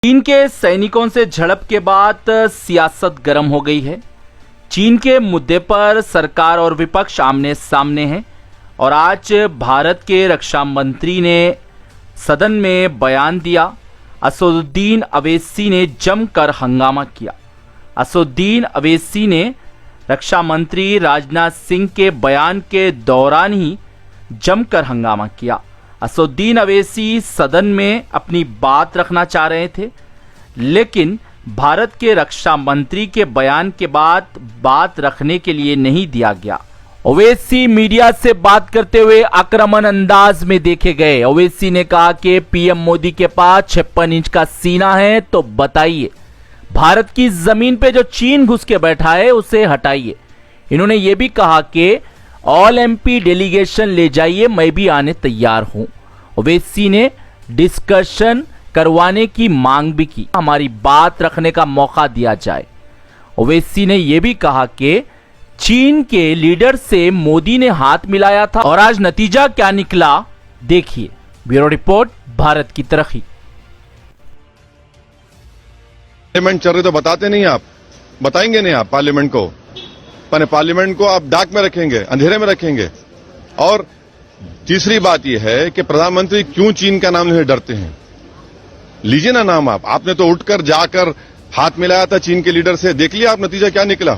चीन के सैनिकों से झड़प के बाद सियासत गर्म हो गई है। चीन के मुद्दे पर सरकार और विपक्ष आमने सामने हैं और आज भारत के रक्षा मंत्री ने सदन में बयान दिया। असदुद्दीन अवैसी ने जमकर हंगामा किया। असदुद्दीन अवैसी ने रक्षा मंत्री राजनाथ सिंह के बयान के दौरान ही जमकर हंगामा किया। असदुद्दीन अवैसी सदन में अपनी बात रखना चाह रहे थे, लेकिन भारत के रक्षा मंत्री के बयान के बाद बात रखने के लिए नहीं दिया गया। ओवैसी मीडिया से बात करते हुए आक्रामक अंदाज में देखे गए। ओवैसी ने कहा कि पीएम मोदी के पास 56 इंच का सीना है, तो बताइए भारत की जमीन पे जो चीन घुस के बैठा है उसे हटाइए। इन्होंने ये भी कहा कि ऑल एमपी डेलीगेशन ले जाइए, मैं भी आने तैयार हूं। ओवैसी ने डिस्कशन करवाने की मांग भी की, हमारी बात रखने का मौका दिया जाए। ओवैसी ने यह भी कहा कि चीन के लीडर से मोदी ने हाथ मिलाया था और आज नतीजा क्या निकला, देखिए। ब्यूरो रिपोर्ट, भारत की तरक्की। पार्लियामेंट चल रही तो बताते नहीं, आप बताएंगे नहीं। आप पार्लियामेंट को पार्लियामेंट को आप डाक में रखेंगे, अंधेरे में रखेंगे। और तीसरी बात यह है कि प्रधानमंत्री क्यों चीन का नाम नहीं डरते हैं। लीजिए ना नाम आप। आपने तो उठकर जाकर हाथ मिलाया था चीन के लीडर से, देख लिया आप नतीजा क्या निकला।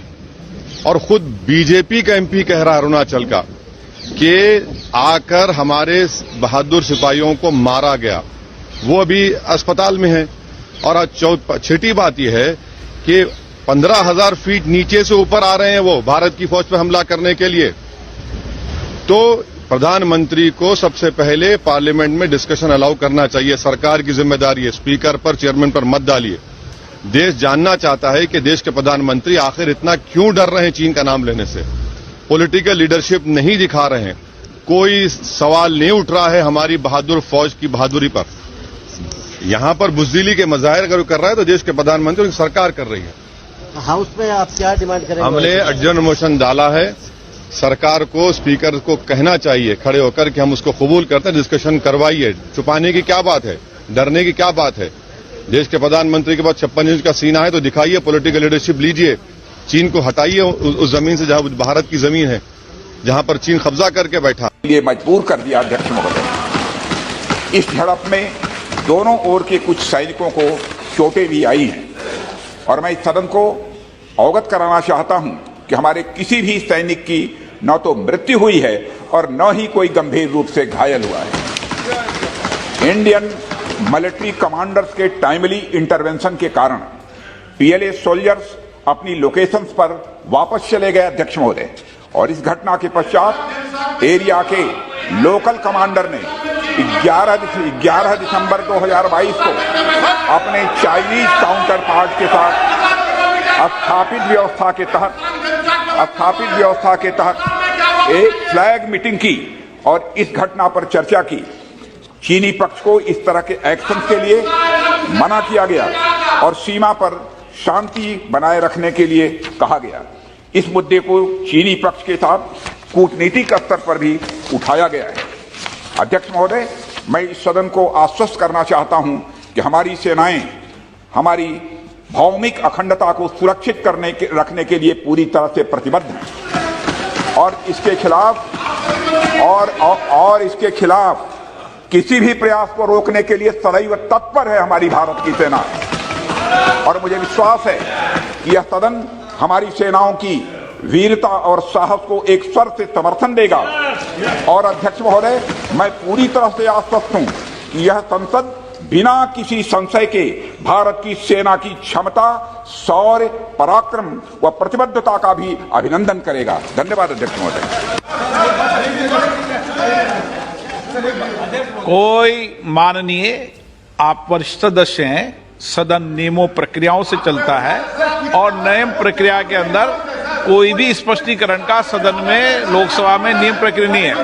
और खुद बीजेपी का एमपी कह रहा है अरुणाचल का कि आकर हमारे बहादुर सिपाहियों को मारा गया, वो अभी अस्पताल में है। और आज छठी बात यह है कि 15,000 फीट नीचे से ऊपर आ रहे हैं वो भारत की फौज पर हमला करने के लिए। तो प्रधानमंत्री को सबसे पहले पार्लियामेंट में डिस्कशन अलाउ करना चाहिए। सरकार की जिम्मेदारी है, स्पीकर पर, चेयरमैन पर मत डालिए। देश जानना चाहता है कि देश के प्रधानमंत्री आखिर इतना क्यों डर रहे हैं चीन का नाम लेने से। पॉलिटिकल लीडरशिप नहीं दिखा रहे हैं, कोई सवाल नहीं उठ रहा है हमारी बहादुर फौज की बहादुरी पर। यहां पर बुजदिली के मजाहिर अगर कर रहा है तो देश के प्रधानमंत्री और सरकार कर रही है। हाउस में आप क्या डिमांड करेंगे? हमने एडजर्न मोशन डाला है। सरकार को, स्पीकर को कहना चाहिए खड़े होकर कि हम उसको कबूल करते हैं, डिस्कशन करवाइए। छुपाने की क्या बात है, डरने की क्या बात है। देश के प्रधानमंत्री के पास 56 इंच का सीना है तो दिखाइए, पॉलिटिकल लीडरशिप लीजिए। चीन को हटाइए उस जमीन से जहां भारत की जमीन है, जहां पर चीन कब्जा करके बैठा। ये मजबूर कर दिया अध्यक्ष महोदय। इस झड़प में दोनों ओर के कुछ सैनिकों को चोटें भी आई हैं और मैं इस सदन को अवगत कराना चाहता हूं कि हमारे किसी भी सैनिक की न तो मृत्यु हुई है और न ही कोई गंभीर रूप से घायल हुआ है। इंडियन मिलिट्री कमांडर्स के टाइमली इंटरवेंशन के कारण पीएलए सोल्जर्स अपनी लोकेशंस पर वापस चले गए अध्यक्ष महोदय। और इस घटना के पश्चात एरिया के लोकल कमांडर ने 11 दिसंबर 2022 को अपने चाइनीज काउंटर पार्ट के साथ स्थापित व्यवस्था के तहत एक फ्लैग मीटिंग की और इस घटना पर चर्चा की। चीनी पक्ष को इस तरह के एक्शन के लिए मना किया गया और सीमा पर शांति बनाए रखने के लिए कहा गया। इस मुद्दे को चीनी पक्ष के साथ कूटनीतिक स्तर पर भी उठाया गया है। अध्यक्ष महोदय, मैं इस सदन को आश्वस्त करना चाहता हूं कि हमारी सेनाएं हमारी भौमिक अखंडता को सुरक्षित रखने के लिए पूरी तरह से प्रतिबद्ध हैं और इसके खिलाफ किसी भी प्रयास को रोकने के लिए सदैव तत्पर है हमारी भारत की सेना। और मुझे विश्वास है कि यह सदन हमारी सेनाओं की वीरता और साहस को एक स्वर से समर्थन देगा। और अध्यक्ष महोदय, मैं पूरी तरह से आश्वस्त हूं कि यह संसद बिना किसी संशय के भारत की सेना की क्षमता, शौर्य, पराक्रम व प्रतिबद्धता का भी अभिनंदन करेगा। धन्यवाद अध्यक्ष महोदय। कोई माननीय, आप वरिष्ठ सदस्य हैं, सदन नियमों प्रक्रियाओं से चलता है और नियम प्रक्रिया के अंदर कोई भी स्पष्टीकरण का सदन में, लोकसभा में नियम प्रक्रिया नहीं है।